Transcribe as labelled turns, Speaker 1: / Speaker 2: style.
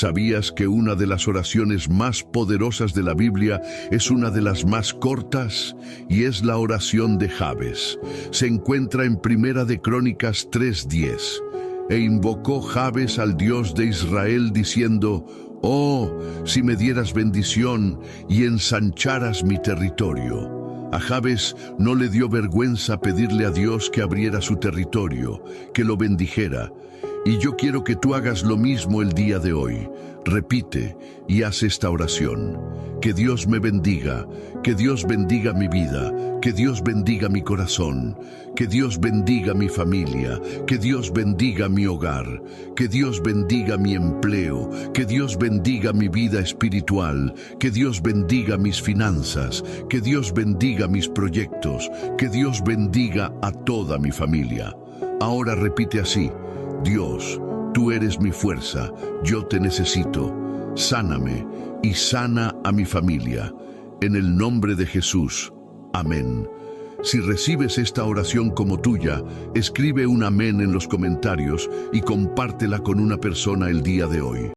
Speaker 1: ¿Sabías que una de las oraciones más poderosas de la Biblia es una de las más cortas? Y es la oración de Jabes. Se encuentra en Primera de Crónicas 3:10. E invocó Jabes al Dios de Israel diciendo: «Oh, si me dieras bendición y ensancharas mi territorio». A Jabes no le dio vergüenza pedirle a Dios que abriera su territorio, que lo bendijera. Y yo quiero que tú hagas lo mismo el día de hoy. Repite y haz esta oración. Que Dios me bendiga, que Dios bendiga mi vida, que Dios bendiga mi corazón, que Dios bendiga mi familia, que Dios bendiga mi hogar, que Dios bendiga mi empleo, que Dios bendiga mi vida espiritual, que Dios bendiga mis finanzas, que Dios bendiga mis proyectos, que Dios bendiga a toda mi familia. Ahora repite así: Dios, tú eres mi fuerza, yo te necesito. Sáname y sana a mi familia. En el nombre de Jesús. Amén. Si recibes esta oración como tuya, escribe un amén en los comentarios y compártela con una persona el día de hoy.